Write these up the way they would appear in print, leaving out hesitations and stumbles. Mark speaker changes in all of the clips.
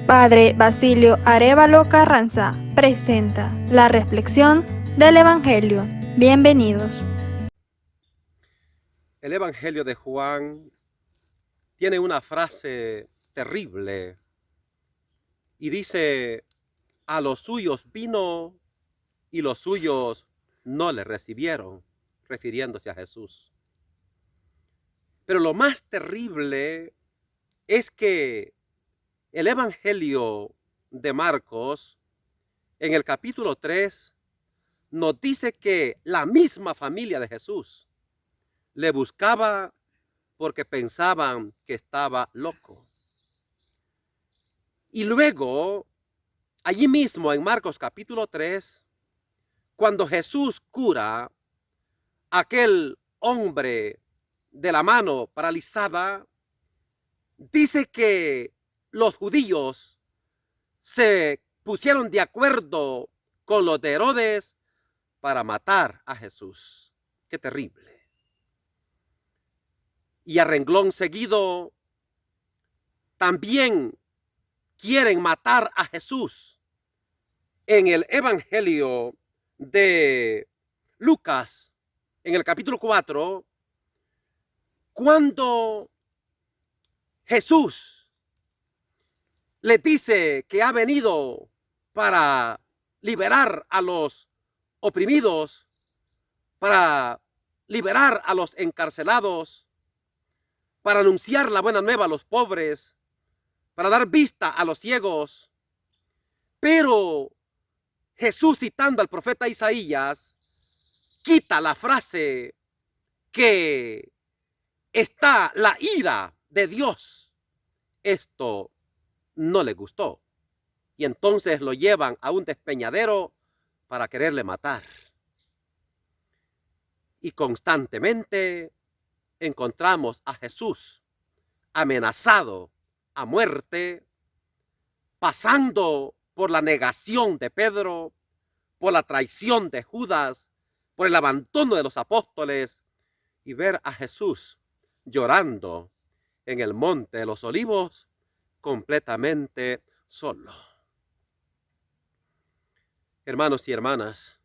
Speaker 1: Padre Basilio Arévalo Carranza presenta la reflexión del Evangelio. Bienvenidos.
Speaker 2: El Evangelio de Juan tiene una frase terrible y dice: a los suyos vino y los suyos no le recibieron, refiriéndose a Jesús. Pero lo más terrible es que el Evangelio de Marcos, en el capítulo 3, nos dice que la misma familia de Jesús le buscaba porque pensaban que estaba loco. Y luego, allí mismo en Marcos capítulo 3, cuando Jesús cura a aquel hombre de la mano paralizada, dice que los judíos se pusieron de acuerdo con los de Herodes para matar a Jesús. ¡Qué terrible! Y a renglón seguido, también quieren matar a Jesús. En el Evangelio de Lucas, en el capítulo 4, cuando Jesús les dice que ha venido para liberar a los oprimidos, para liberar a los encarcelados, para anunciar la buena nueva a los pobres, para dar vista a los ciegos. Pero Jesús, citando al profeta Isaías, quita la frase que está la ira de Dios. Esto no le gustó. Y entonces lo llevan a un despeñadero para quererle matar. Y constantemente encontramos a Jesús amenazado a muerte, pasando por la negación de Pedro, por la traición de Judas, por el abandono de los apóstoles, y ver a Jesús llorando en el monte de los olivos, completamente solo. Hermanos y hermanas,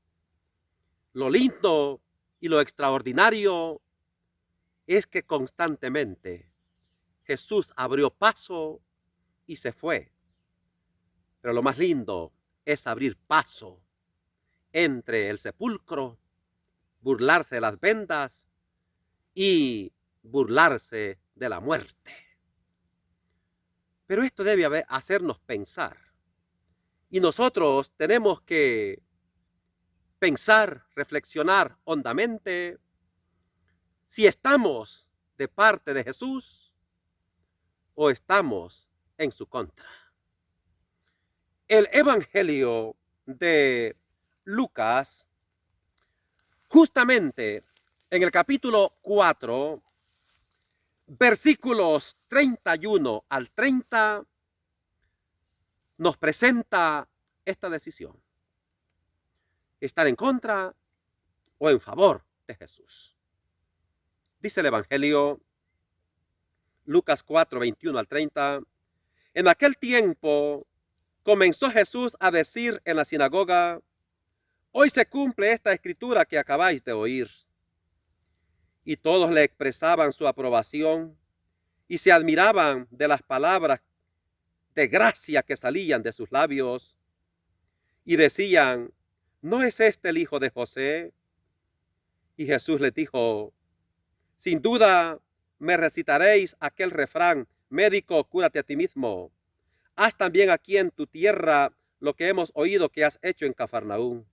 Speaker 2: lo lindo y lo extraordinario es que constantemente Jesús abrió paso y se fue. Pero lo más lindo es abrir paso entre el sepulcro, burlarse de las vendas y burlarse de la muerte. Pero esto debe hacernos pensar. Y nosotros tenemos que pensar, reflexionar hondamente si estamos de parte de Jesús o estamos en su contra. El Evangelio de Lucas, justamente en el capítulo 4, versículos 31 al 30, nos presenta esta decisión: estar en contra o en favor de Jesús. Dice el Evangelio, Lucas 4, 21 al 30, en aquel tiempo comenzó Jesús a decir en la sinagoga: hoy se cumple esta escritura que acabáis de oír. Y todos le expresaban su aprobación y se admiraban de las palabras de gracia que salían de sus labios. Y decían: ¿no es este el hijo de José? Y Jesús les dijo: sin duda me recitaréis aquel refrán: médico, cúrate a ti mismo. Haz también aquí en tu tierra lo que hemos oído que has hecho en Cafarnaúm.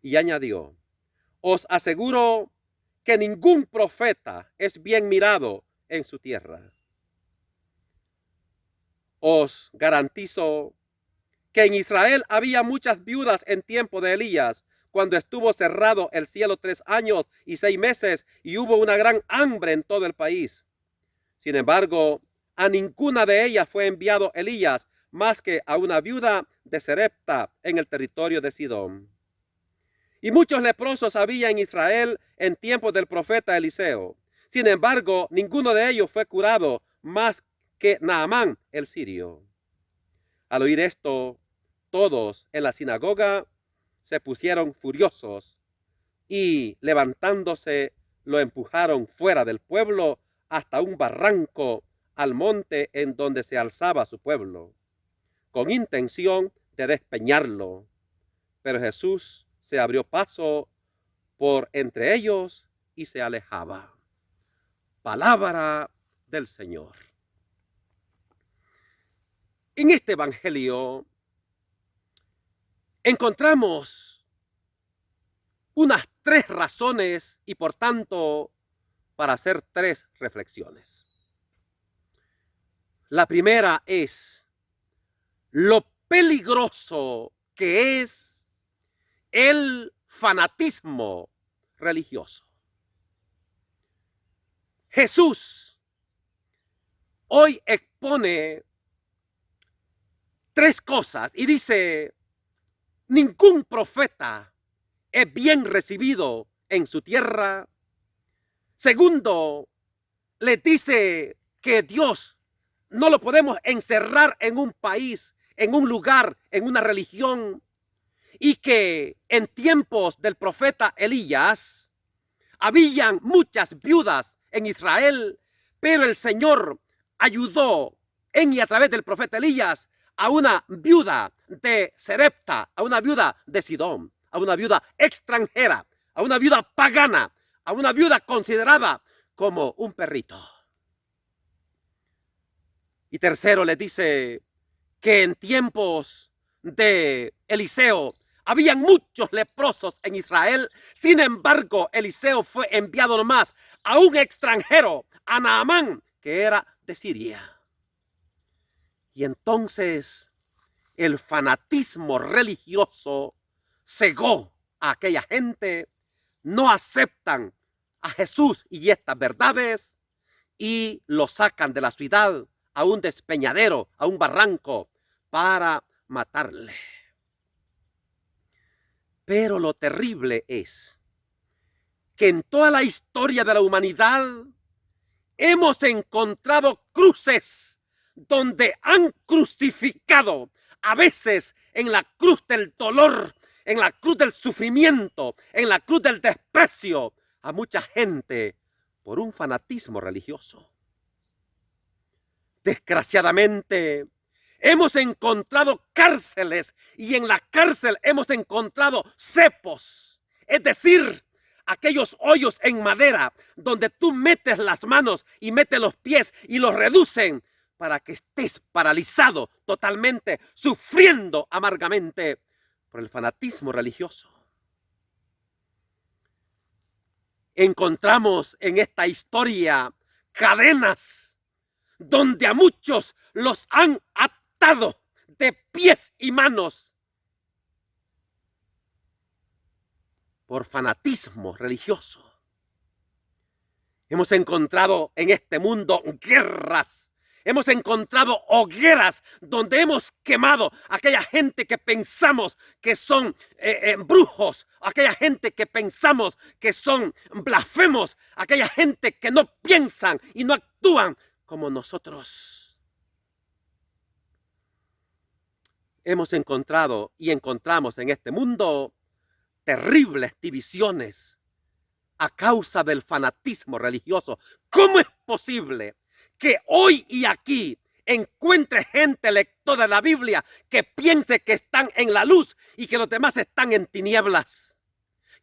Speaker 2: Y añadió: os aseguro que ningún profeta es bien mirado en su tierra. Os garantizo que en Israel había muchas viudas en tiempo de Elías, cuando estuvo cerrado el cielo 3 años y 6 meses y hubo una gran hambre en todo el país. Sin embargo, a ninguna de ellas fue enviado Elías, más que a una viuda de Sarepta en el territorio de Sidón. Y muchos leprosos había en Israel en tiempos del profeta Eliseo. Sin embargo, ninguno de ellos fue curado, más que Naamán el sirio. Al oír esto, todos en la sinagoga se pusieron furiosos y levantándose lo empujaron fuera del pueblo hasta un barranco al monte en donde se alzaba su pueblo, con intención de despeñarlo. Pero Jesús se abrió paso por entre ellos y se alejaba. Palabra del Señor. En este evangelio encontramos unas 3 razones y por tanto para hacer 3 reflexiones. La primera es lo peligroso que es el fanatismo religioso. Jesús hoy expone 3 cosas y dice: ningún profeta es bien recibido en su tierra. Segundo, le dice que Dios no lo podemos encerrar en un país, en un lugar, en una religión, y que en tiempos del profeta Elías habían muchas viudas en Israel, pero el Señor ayudó en y a través del profeta Elías a una viuda de Serepta, a una viuda de Sidón, a una viuda extranjera, a una viuda pagana, a una viuda considerada como un perrito. Y tercero, le dice que en tiempos de Eliseo habían muchos leprosos en Israel. Sin embargo, Eliseo fue enviado nomás a un extranjero, a Naamán, que era de Siria. Y entonces el fanatismo religioso cegó a aquella gente, no aceptan a Jesús y estas verdades y lo sacan de la ciudad a un despeñadero, a un barranco, para matarle. Pero lo terrible es que en toda la historia de la humanidad hemos encontrado cruces donde han crucificado, a veces en la cruz del dolor, en la cruz del sufrimiento, en la cruz del desprecio, a mucha gente por un fanatismo religioso. Desgraciadamente, hemos encontrado cárceles y en la cárcel hemos encontrado cepos, es decir, aquellos hoyos en madera donde tú metes las manos y metes los pies y los reducen para que estés paralizado totalmente, sufriendo amargamente por el fanatismo religioso. Encontramos en esta historia cadenas donde a muchos los han atado de pies y manos por fanatismo religioso. Hemos encontrado en este mundo guerras. Hemos encontrado hogueras donde hemos quemado a aquella gente que pensamos que son brujos, aquella gente que pensamos que son blasfemos, aquella gente que no piensan y no actúan como nosotros. Hemos encontrado y encontramos en este mundo terribles divisiones a causa del fanatismo religioso. ¿Cómo es posible que hoy y aquí encuentre gente lectora de la Biblia que piense que están en la luz y que los demás están en tinieblas?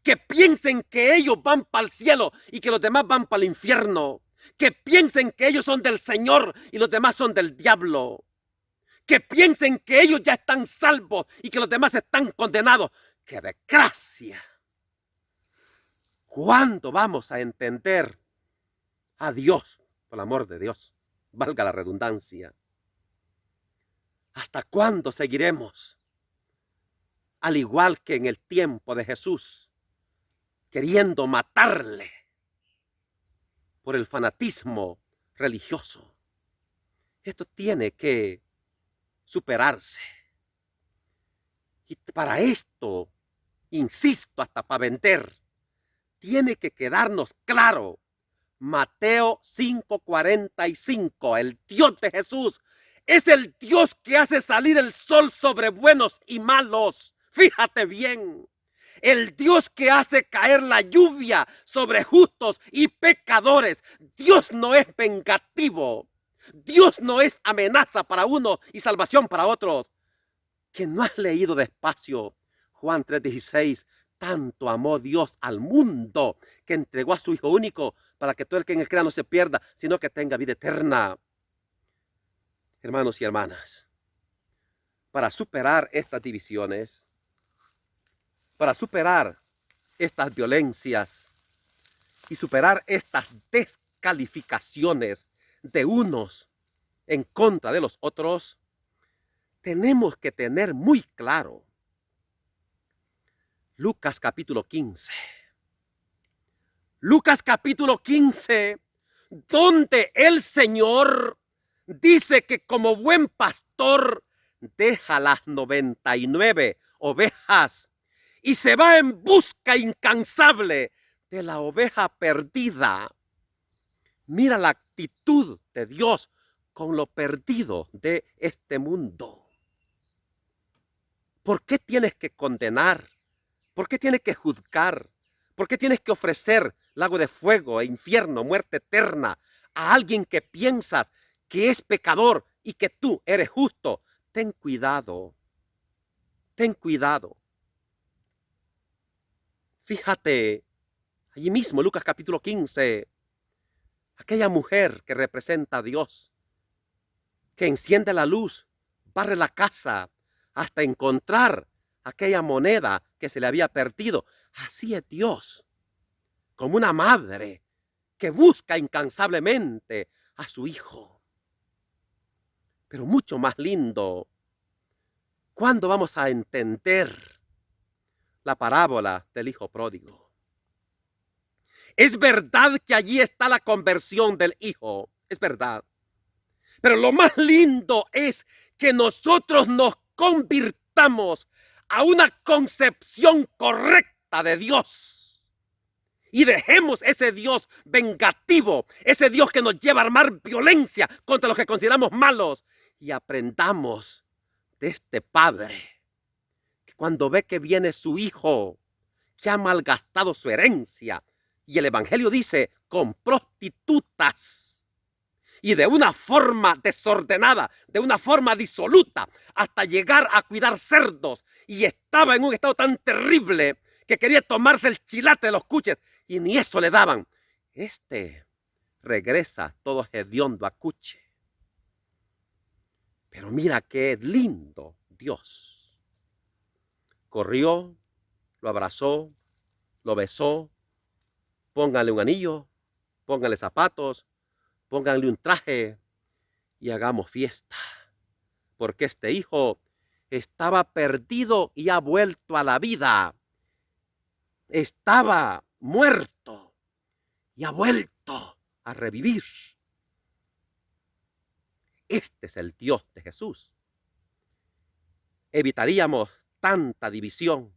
Speaker 2: Que piensen que ellos van para el cielo y que los demás van para el infierno. Que piensen que ellos son del Señor y los demás son del diablo. Que piensen que ellos ya están salvos y que los demás están condenados. ¡Qué desgracia! ¿Cuándo vamos a entender a Dios? Por el amor de Dios, valga la redundancia. ¿Hasta cuándo seguiremos, al igual que en el tiempo de Jesús, queriendo matarle por el fanatismo religioso? Esto tiene que superarse. Y para esto, insisto, hasta para vender, tiene que quedarnos claro Mateo 5:45, el Dios de Jesús Es el Dios que hace salir el sol sobre buenos y malos. Fíjate bien. El Dios que hace caer la lluvia sobre justos y pecadores. Dios no es vengativo. Dios no es amenaza para uno y salvación para otros. Que no has leído despacio Juan 3:16. Tanto amó Dios al mundo que entregó a su Hijo único para que todo el que en él crea no se pierda, sino que tenga vida eterna. Hermanos y hermanas, para superar estas divisiones, para superar estas violencias y superar estas descalificaciones de unos en contra de los otros, tenemos que tener muy claro Lucas capítulo 15. Lucas capítulo 15, donde el Señor dice que como buen pastor deja las 99 ovejas y se va en busca incansable de la oveja perdida. Mira la actitud de Dios con lo perdido de este mundo. ¿Por qué tienes que condenar? ¿Por qué tienes que juzgar? ¿Por qué tienes que ofrecer lago de fuego e infierno, muerte eterna a alguien que piensas que es pecador y que tú eres justo? Ten cuidado. Ten cuidado. Fíjate, allí mismo, Lucas capítulo 15, aquella mujer que representa a Dios, que enciende la luz, barre la casa hasta encontrar aquella moneda que se le había perdido. Así es Dios, como una madre que busca incansablemente a su hijo. Pero mucho más lindo, ¿cuándo vamos a entender la parábola del hijo pródigo? Es verdad que allí está la conversión del hijo, es verdad. Pero lo más lindo es que nosotros nos convirtamos a una concepción correcta de Dios. Y dejemos ese Dios vengativo, ese Dios que nos lleva a armar violencia contra los que consideramos malos. Y aprendamos de este padre, que cuando ve que viene su hijo, que ha malgastado su herencia, y el evangelio dice, con prostitutas, y de una forma desordenada, de una forma disoluta, hasta llegar a cuidar cerdos. Y estaba en un estado tan terrible que quería tomarse el chilate de los cuches y ni eso le daban. Este regresa todo hediondo a cuche. Pero mira qué lindo Dios. Corrió, lo abrazó, lo besó. Pónganle un anillo, pónganle zapatos, pónganle un traje y hagamos fiesta. Porque este hijo estaba perdido y ha vuelto a la vida. Estaba muerto y ha vuelto a revivir. Este es el Dios de Jesús. Evitaríamos tanta división,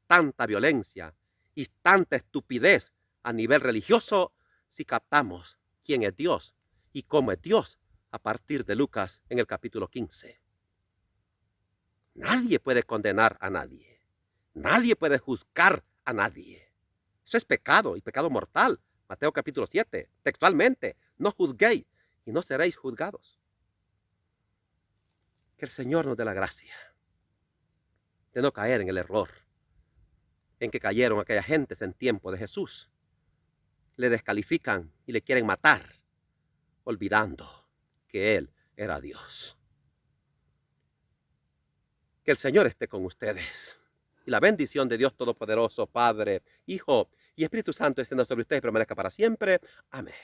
Speaker 2: tanta violencia y tanta estupidez a nivel religioso si captamos quién es Dios y cómo es Dios a partir de Lucas en el capítulo 15. Nadie puede condenar a nadie. Nadie puede juzgar a nadie. Eso es pecado y pecado mortal. Mateo capítulo 7, textualmente, no juzguéis y no seréis juzgados. Que el Señor nos dé la gracia de no caer en el error en que cayeron aquellas gentes en tiempo de Jesús. Le descalifican y le quieren matar, olvidando que Él era Dios. Que el Señor esté con ustedes. Y la bendición de Dios Todopoderoso, Padre, Hijo y Espíritu Santo, descienda sobre ustedes y permanezca para siempre. Amén.